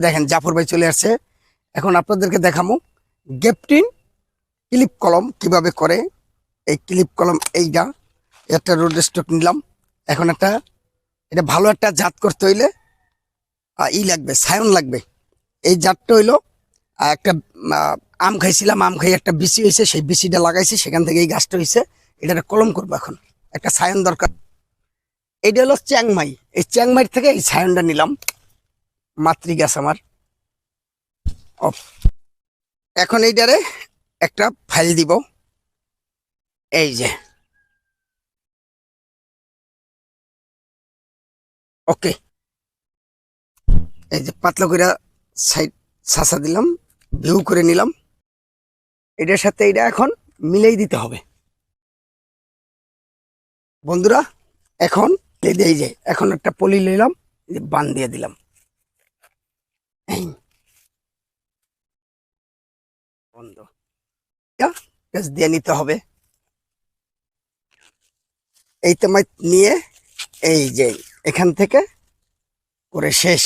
দেখেন জাফর ভাই চলে আসছে। এখন আপনাদেরকে দেখাবো গেপটিন ক্লিপ কলম কিভাবে করে। এই ক্লিপ কলম এইটা একটা রোড স্টক নিলাম। এখন এটা ভালো একটা জাত করতে হইলে লাগবে, সায়ন লাগবে। এই জাতটা হইলো একটা আহ, আম খাইছিলাম, আম খাই একটা বিচি হয়েছে, সেই বিচিটা লাগাইছি, সেখান থেকে এই গাছটা হয়েছে। এটা একটা কলম করবো। এখন একটা সায়ন দরকার। এইটা হলো চ্যাংমাই। এই চ্যাংমাই থেকে এই সায়নটা নিলাম। মাতৃ গাছ আমার। অফ। এখন এইটারে একটা ফাইল দিব। এই যে ওকে, এই যে পাতলা করে সাইড ছাঁচা দিলাম, ভিউ করে নিলাম। এটার সাথে এটা এখন মিলাই দিতে হবে বন্ধুরা। এখন এই যে এখন একটা পলি নিলাম, এই যে বান দিয়ে দিলাম। এই বন্ধ, পেঁচ দিয়ে নিতে হবে। এই তোমায় নিয়ে এই যে এখান থেকে করে শেষ।